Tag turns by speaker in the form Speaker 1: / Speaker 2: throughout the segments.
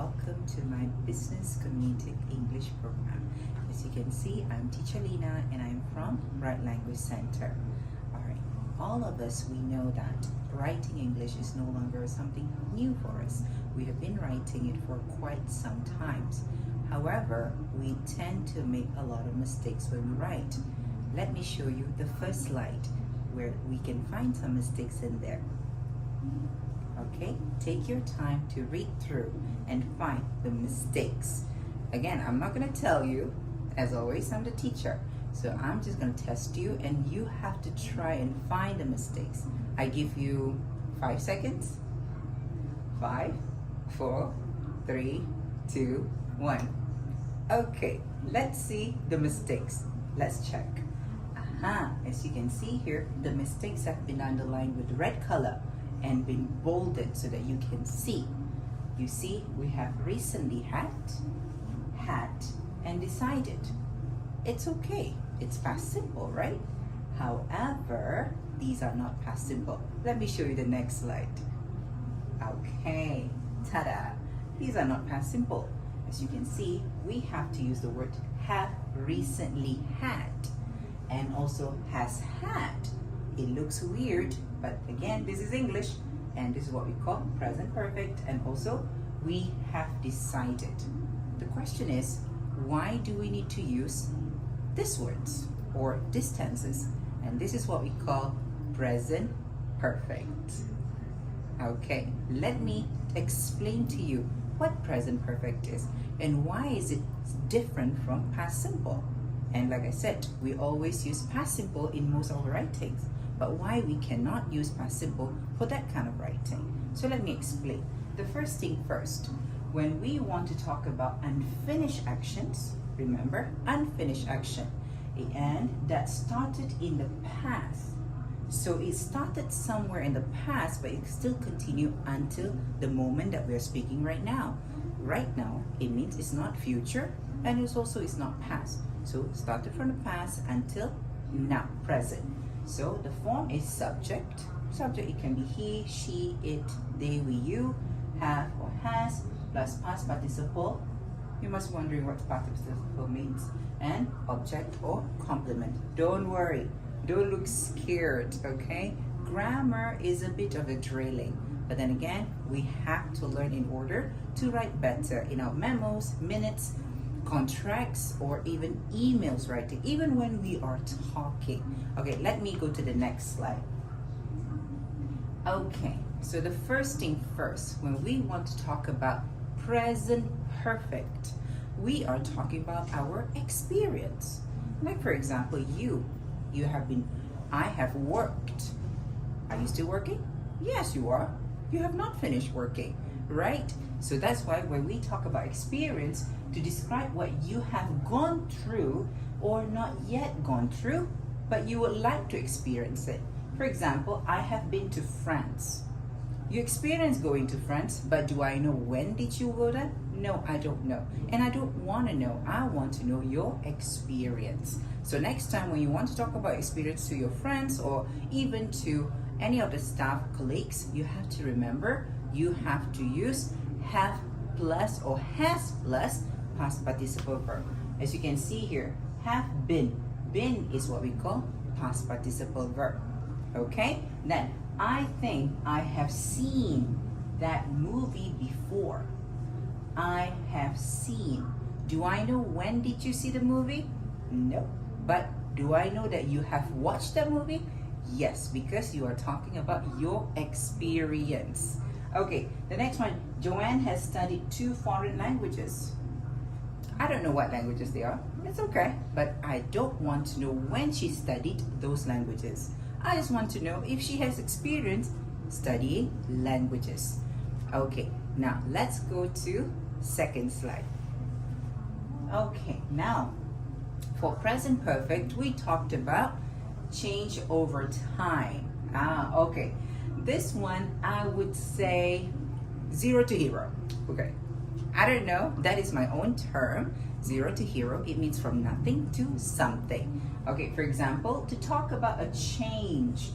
Speaker 1: welcome to my Business Community English program. As you can see, I'm Teacher Lina and I'm from Bright Language Center. Alright, all of us, we know that writing English is no longer something new for us. We have been writing it for quite some time. However, we tend to make a lot of mistakes when we write. Let me show you the first slide where we can find some mistakes in there. Okay, take your time to read through and find the mistakes. Again, I'm not going to tell you. As always, I'm the teacher. So I'm just going to test you and you have to try and find the mistakes. I give you 5 seconds. 5, 4, 3, 2, 1. Okay, let's see the mistakes. Let's check. As you can see here, the mistakes have been underlined with red color and been bolded so that you can see. You see, we have recently had, and decided. It's okay. It's past simple, right? However, these are not past simple. Let me show you the next slide. Okay, ta-da! These are not past simple. As you can see, we have to use the word have recently had and also has had. It looks weird, but again, this is English and this is what we call present perfect, and also we have decided. The question is, why do we need to use these words or these tenses? And this is what we call present perfect. Okay, let me explain to you what present perfect is and why is it different from past simple. And like I said, we always use past simple in most of our writings, but why we cannot use past simple for that kind of writing? So let me explain. The first thing first, when we want to talk about unfinished actions, remember, unfinished action, and that started in the past. So it started somewhere in the past, but it still continued until the moment that we are speaking right now. Right now, it means it's not future, and it's not past. So it started from the past until now, present. So the form is subject. Subject, it can be he, she, it, they, we, you, have or has, plus past participle. You must be wondering what participle means. And object or complement. Don't worry. Don't look scared, okay? Grammar is a bit of a drilling. But then again, we have to learn in order to write better in our memos, minutes, contracts, or even emails writing, even when we are talking. Okay, let me go to the next slide. Okay, so the first thing first, when we want to talk about present perfect, we are talking about our experience. Like for example, I have worked. Are you still working? Yes, you are. You have not finished working, right? So that's why when we talk about experience, to describe what you have gone through or not yet gone through, but you would like to experience it. For example, I have been to France. You experienced going to France, but do I know when did you go there? No, I don't know. And I don't want to know. I want to know your experience. So next time when you want to talk about experience to your friends or even to any of the staff colleagues, you have to remember you have to use have plus or has plus past participle verb. As you can see here, have been. Been is what we call past participle verb. Okay? Then, I think I have seen that movie before. I have seen. Do I know when did you see the movie? No. But do I know that you have watched the movie? Yes, because you are talking about your experience. Okay, the next one. Joanne has studied 2 foreign languages. I don't know what languages they are. It's okay. But I don't want to know when she studied those languages. I just want to know if she has experience studying languages. Okay, now let's go to second slide. Okay, now for present perfect, we talked about change over time. Okay. This one, I would say 0 to hero. Okay. I don't know. That is my own term. 0 to hero. It means from nothing to something. Okay, for example, to talk about a change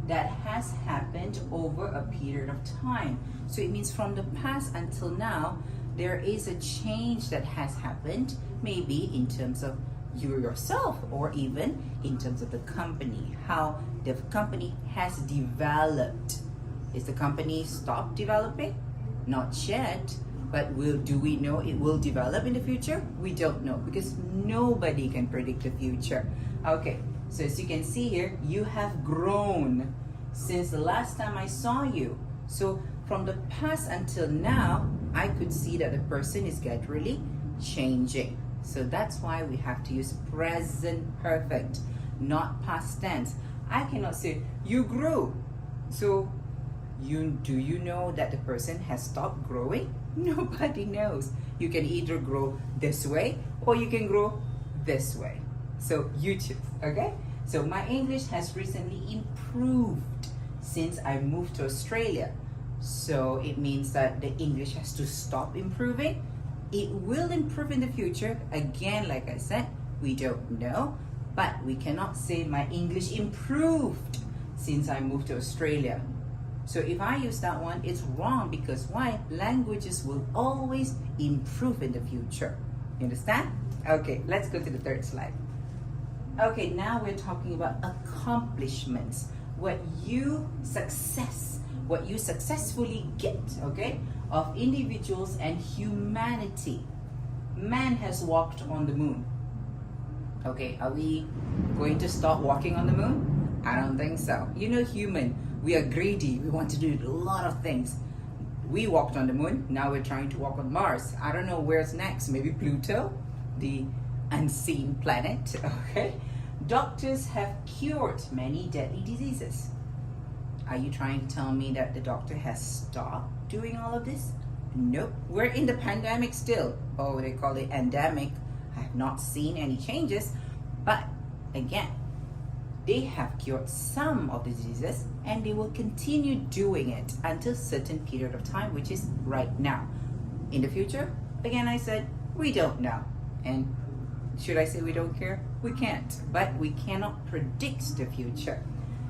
Speaker 1: that has happened over a period of time. So it means from the past until now, there is a change that has happened, maybe in terms of you yourself, or even in terms of the company, how the company has developed. Is the company stopped developing? Not yet, but do we know it will develop in the future? We don't know, because nobody can predict the future. Okay, so as you can see here, you have grown since the last time I saw you. So from the past until now, I could see that the person is gradually changing. So that's why we have to use present perfect, not past tense. I cannot say you grew. So do you know that the person has stopped growing? Nobody knows. You can either grow this way or you can grow this way. So you choose, okay? So my English has recently improved since I moved to Australia. So it means that the English has to stop improving. It will improve in the future. Again, like I said, we don't know, but we cannot say my English improved since I moved to Australia. So if I use that one, it's wrong, because why? Languages will always improve in the future. You understand? Okay, let's go to the third slide. Okay, now we're talking about accomplishments. What you successfully get, okay, of individuals and humanity. Man has walked on the moon. Okay, are we going to stop walking on the moon? I don't think so. You know, human, we are greedy. We want to do a lot of things. We walked on the moon. Now we're trying to walk on Mars. I don't know where's next. Maybe Pluto, the unseen planet. Okay. Doctors have cured many deadly diseases. Are you trying to tell me that the doctor has stopped doing all of this? Nope. We're in the pandemic still. Oh, they call it endemic. I have not seen any changes. But again, they have cured some of the diseases, and they will continue doing it until a certain period of time, which is right now. In the future, again, I said, we don't know. And should I say we don't care? We can't. But we cannot predict the future.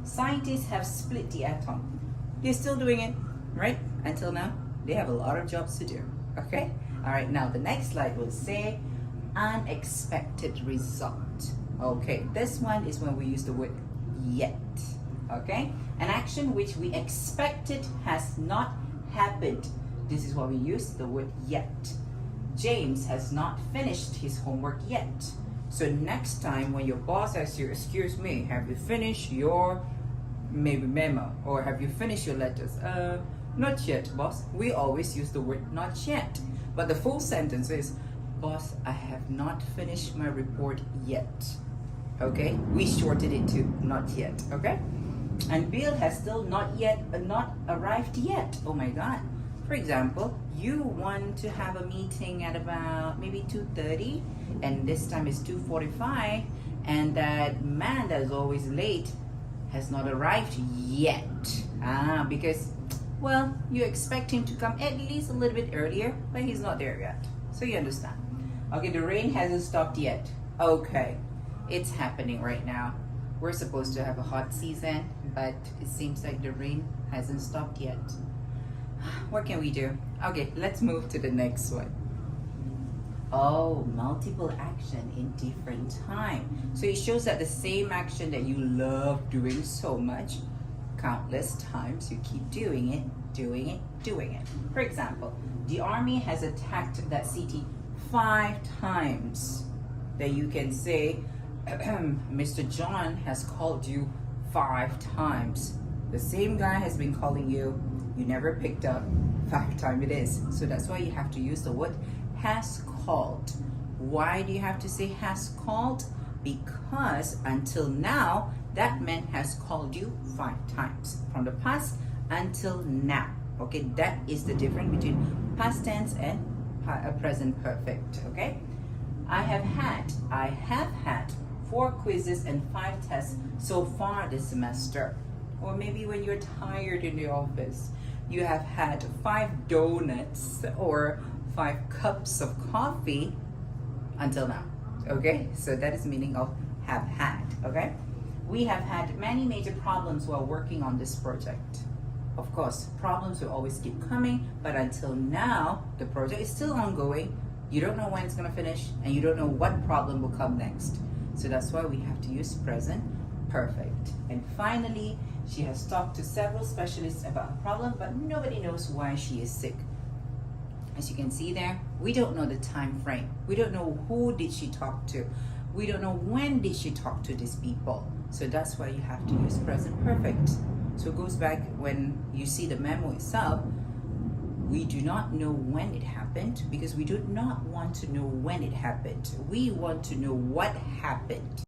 Speaker 1: Scientists have split the atom. They're still doing it, right? Until now, they have a lot of jobs to do. Okay? All right, now the next slide will say unexpected result. Okay, this one is when we use the word yet. Okay? An action which we expected has not happened. This is why we use the word yet. James has not finished his homework yet. So next time when your boss asks you, excuse me, have you finished your maybe memo, or have you finished your letters? Not yet, boss. We always use the word not yet. But the full sentence is, boss, I have not finished my report yet. Okay? We shortened it to not yet. Okay? And Bill has still not arrived yet. Oh my God. For example, you want to have a meeting at about maybe 2:30, and this time is 2:45, and that man that is always late has not arrived yet. Because, well, you expect him to come at least a little bit earlier, but he's not there yet. So you understand. Okay, the rain hasn't stopped yet. Okay, it's happening right now. We're supposed to have a hot season, but it seems like the rain hasn't stopped yet. What can we do? Okay, let's move to the next one. Oh, multiple action in different time. So it shows that the same action that you love doing so much, countless times, you keep doing it, doing it, doing it. For example, the army has attacked that city 5 times. Then you can say, Mr. John has called you 5 times. The same guy has been calling you. You never picked up. 5 times it is. So that's why you have to use the word has called. Why do you have to say has called? Because until now, that man has called you 5 times. From the past until now. Okay, that is the difference between past tense and present perfect. Okay, I have had 4 quizzes and 5 tests so far this semester. Or maybe when you're tired in the office, you have had 5 donuts or 5 cups of coffee until now. Okay, so that is meaning of have had. Okay, We have had many major problems while working on this project. Of course, problems will always keep coming, but until now, the project is still ongoing. You don't know when it's going to finish, and you don't know what problem will come next. So that's why we have to use present perfect. And finally, she has talked to several specialists about a problem, but nobody knows why she is sick. As you can see there, we don't know the time frame. We don't know who did she talk to. We don't know when did she talk to these people. So that's why you have to use present perfect. So it goes back when you see the memo itself. We do not know when it happened because we do not want to know when it happened. We want to know what happened.